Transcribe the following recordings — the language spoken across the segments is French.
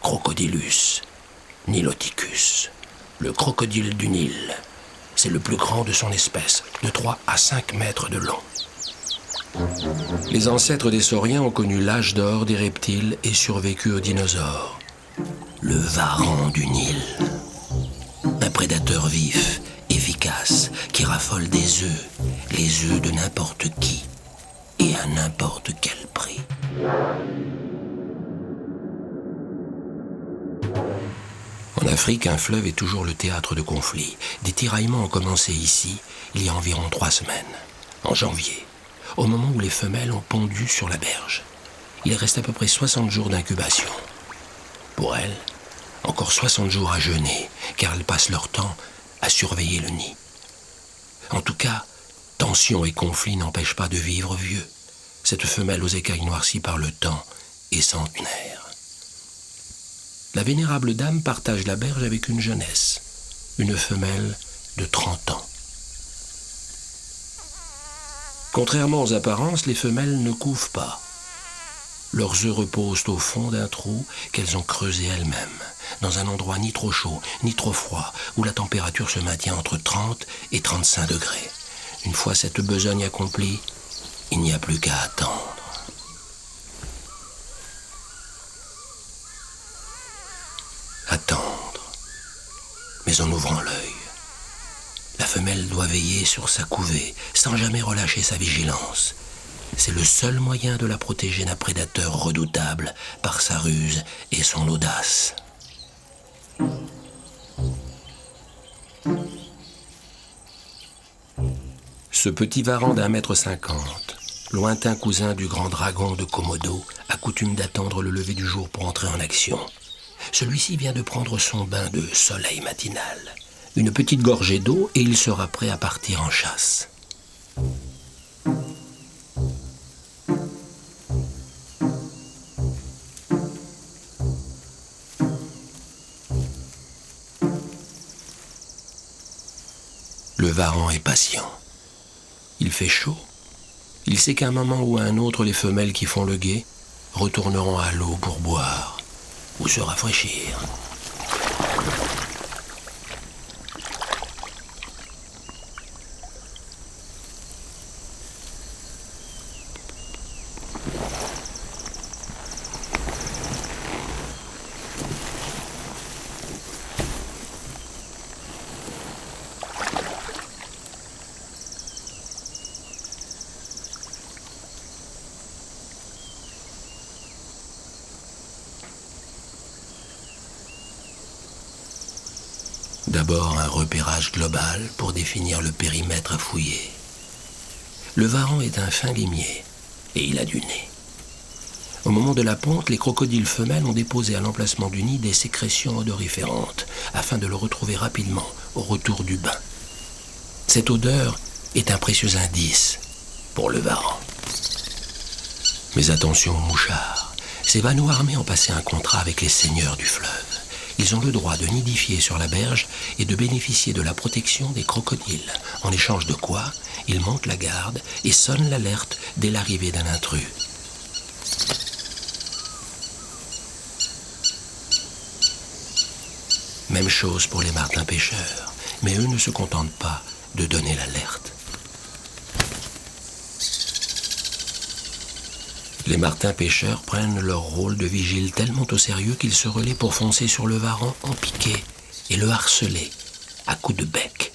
Crocodilus niloticus, le crocodile du Nil. C'est le plus grand de son espèce, de 3 à 5 mètres de long. Les ancêtres des sauriens ont connu l'âge d'or des reptiles et survécu aux dinosaures. Le varan du Nil. Un prédateur vif, efficace, qui raffole des œufs, les œufs de n'importe qui, et à n'importe quel prix. En Afrique, un fleuve est toujours le théâtre de conflits. Des tiraillements ont commencé ici, il y a environ 3 semaines, en janvier, au moment où les femelles ont pondu sur la berge. Il reste à peu près 60 jours d'incubation. Pour elles, encore 60 jours à jeûner, car elles passent leur temps à surveiller le nid. En tout cas, tension et conflit n'empêchent pas de vivre vieux. Cette femelle aux écailles noircies par le temps est centenaire. La vénérable dame partage la berge avec une jeunesse, une femelle de 30 ans. Contrairement aux apparences, les femelles ne couvent pas. Leurs œufs reposent au fond d'un trou qu'elles ont creusé elles-mêmes, dans un endroit ni trop chaud, ni trop froid, où la température se maintient entre 30 et 35 degrés. Une fois cette besogne accomplie, il n'y a plus qu'à attendre. Attendre, mais en ouvrant l'œil. La femelle doit veiller sur sa couvée, sans jamais relâcher sa vigilance. C'est le seul moyen de la protéger d'un prédateur redoutable par sa ruse et son audace. Ce petit varan d'1,50 m, lointain cousin du grand dragon de Komodo, a coutume d'attendre le lever du jour pour entrer en action. Celui-ci vient de prendre son bain de soleil matinal. Une petite gorgée d'eau et il sera prêt à partir en chasse. Le varan est patient. Il fait chaud. Il sait qu'à un moment ou à un autre, les femelles qui font le guet retourneront à l'eau pour boire ou se rafraîchir. D'abord un repérage global pour définir le périmètre à fouiller. Le varan est un fin limier et il a du nez. Au moment de la ponte, les crocodiles femelles ont déposé à l'emplacement du nid des sécrétions odoriférantes afin de le retrouver rapidement au retour du bain. Cette odeur est un précieux indice pour le varan. Mais attention aux mouchards. Ces vanneaux armés ont passé un contrat avec les seigneurs du fleuve. Ils ont le droit de nidifier sur la berge et de bénéficier de la protection des crocodiles, en échange de quoi ils montent la garde et sonnent l'alerte dès l'arrivée d'un intrus. Même chose pour les martins pêcheurs, mais eux ne se contentent pas de donner l'alerte. Les martins pêcheurs prennent leur rôle de vigile tellement au sérieux qu'ils se relaient pour foncer sur le varan en piqué et le harceler à coups de bec.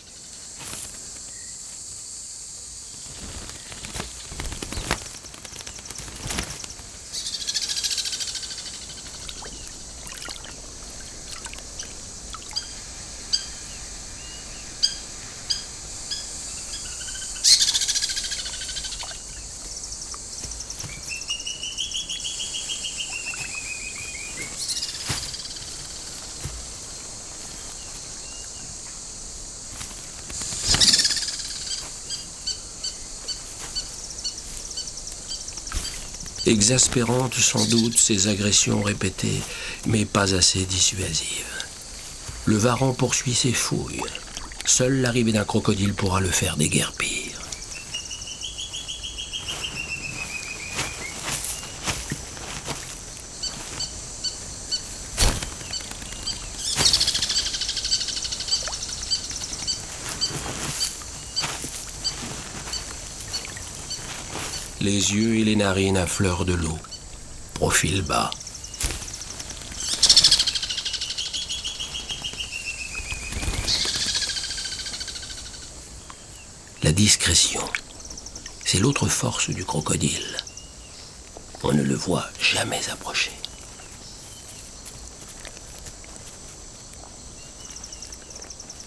Exaspérantes sans doute ces agressions répétées, mais pas assez dissuasives. Le varan poursuit ses fouilles. Seule l'arrivée d'un crocodile pourra le faire déguerpir. les yeux et les narines à fleur de l'eau, profil bas. La discrétion, c'est l'autre force du crocodile. On ne le voit jamais approcher.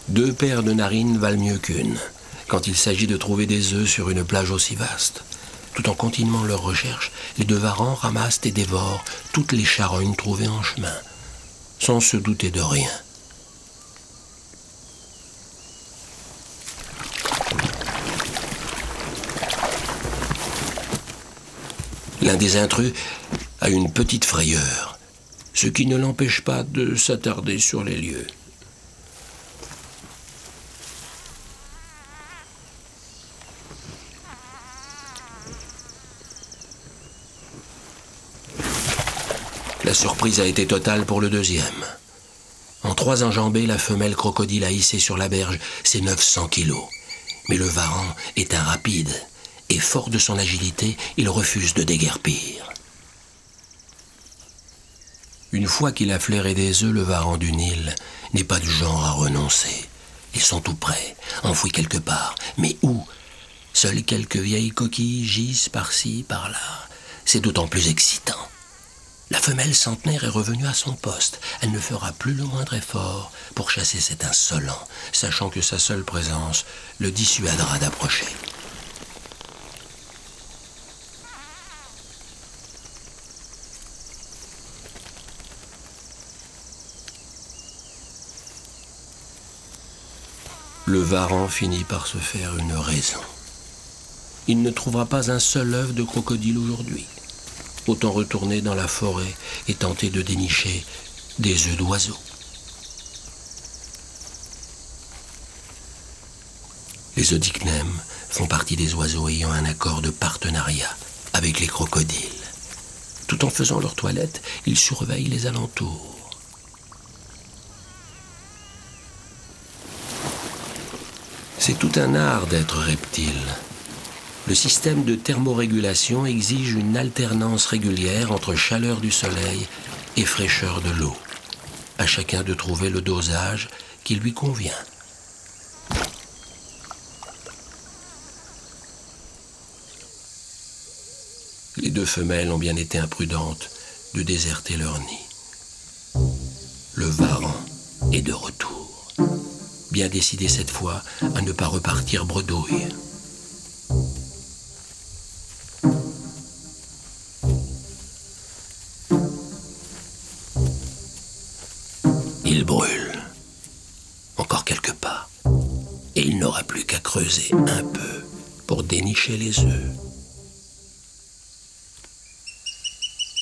Deux paires de narines valent mieux qu'une, quand il s'agit de trouver des œufs sur une plage aussi vaste. Tout en continuant leurs recherches, les deux varans ramassent et dévorent toutes les charognes trouvées en chemin, sans se douter de rien. L'un des intrus a une petite frayeur, ce qui ne l'empêche pas de s'attarder sur les lieux. La surprise a été totale pour le deuxième. En 3 enjambées, la femelle crocodile a hissé sur la berge ses 900 kilos. Mais le varan est un rapide, et fort de son agilité, il refuse de déguerpir. Une fois qu'il a flairé des œufs, le varan du Nil n'est pas du genre à renoncer. Ils sont tout près, enfouis quelque part. Mais où? Seules quelques vieilles coquilles gisent par-ci, par-là. C'est d'autant plus excitant. La femelle centenaire est revenue à son poste. Elle ne fera plus le moindre effort pour chasser cet insolent, sachant que sa seule présence le dissuadera d'approcher. Le varan finit par se faire une raison. Il ne trouvera pas un seul œuf de crocodile aujourd'hui. Autant retourner dans la forêt et tenter de dénicher des œufs d'oiseaux. Les odycnèmes font partie des oiseaux ayant un accord de partenariat avec les crocodiles. Tout en faisant leur toilette, ils surveillent les alentours. C'est tout un art d'être reptile. Le système de thermorégulation exige une alternance régulière entre chaleur du soleil et fraîcheur de l'eau. À chacun de trouver le dosage qui lui convient. Les deux femelles ont bien été imprudentes de déserter leur nid. Le varan est de retour, bien décidé cette fois à ne pas repartir bredouille. Il brûle, encore quelques pas, et il n'aura plus qu'à creuser un peu pour dénicher les œufs.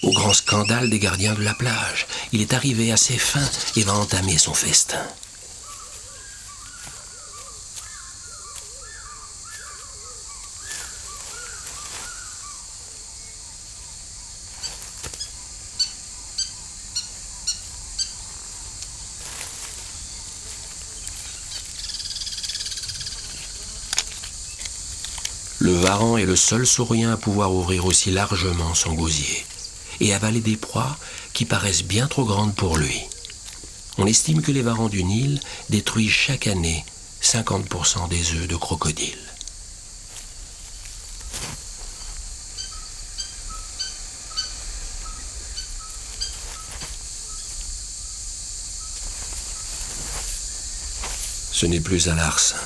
Au grand scandale des gardiens de la plage, il est arrivé à ses fins et va entamer son festin. Le varan est le seul saurien à pouvoir ouvrir aussi largement son gosier et avaler des proies qui paraissent bien trop grandes pour lui. On estime que les varans du Nil détruisent chaque année 50% des œufs de crocodile. Ce n'est plus un larcin,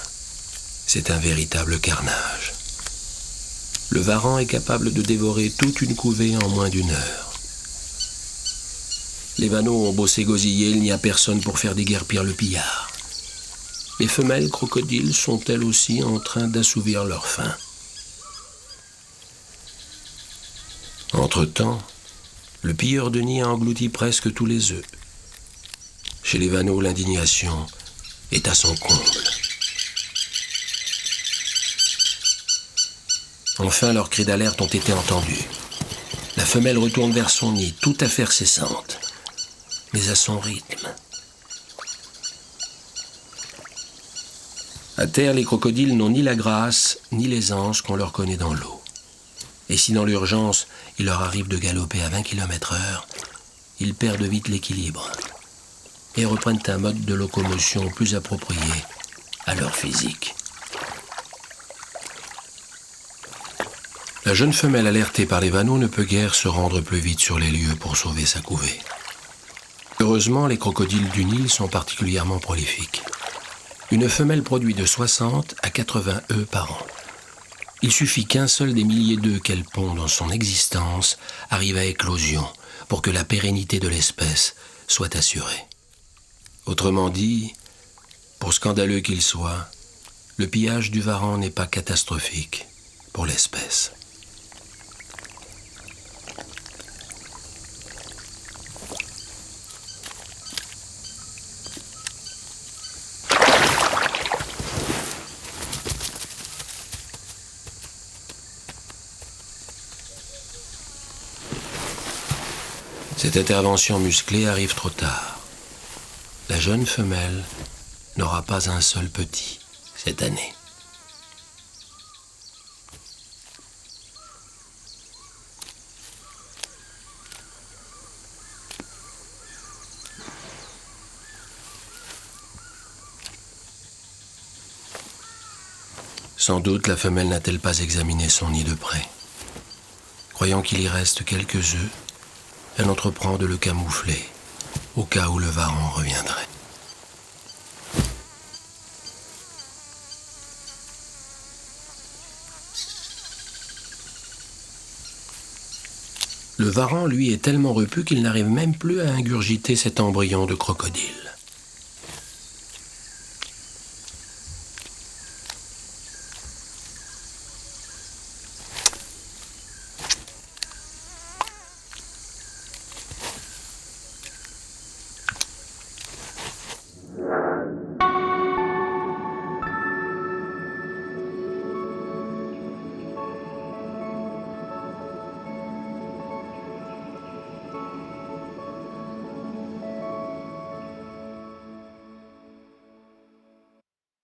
c'est un véritable carnage. Le varan est capable de dévorer toute une couvée en moins d'1 heure. Les vanneaux ont beau s'égosiller, il n'y a personne pour faire déguerpir le pillard. Les femelles crocodiles sont elles aussi en train d'assouvir leur faim. Entre-temps, le pilleur de nid a englouti presque tous les œufs. Chez les vanneaux, l'indignation est à son comble. Enfin, leurs cris d'alerte ont été entendus. La femelle retourne vers son nid, tout à fait cessante, mais à son rythme. À terre, les crocodiles n'ont ni la grâce, ni l'aisance qu'on leur connaît dans l'eau. Et si dans l'urgence, il leur arrive de galoper à 20 km/h, ils perdent vite l'équilibre et reprennent un mode de locomotion plus approprié à leur physique. La jeune femelle alertée par les vanneaux ne peut guère se rendre plus vite sur les lieux pour sauver sa couvée. Heureusement, les crocodiles du Nil sont particulièrement prolifiques. Une femelle produit de 60 à 80 œufs par an. Il suffit qu'un seul des milliers d'œufs qu'elle pond dans son existence arrive à éclosion pour que la pérennité de l'espèce soit assurée. Autrement dit, pour scandaleux qu'il soit, le pillage du Varan n'est pas catastrophique pour l'espèce. Cette intervention musclée arrive trop tard. La jeune femelle n'aura pas un seul petit cette année. Sans doute la femelle n'a-t-elle pas examiné son nid de près. Croyant qu'il y reste quelques œufs, elle entreprend de le camoufler, au cas où le Varan reviendrait. Le Varan, lui, est tellement repu qu'il n'arrive même plus à ingurgiter cet embryon de crocodile.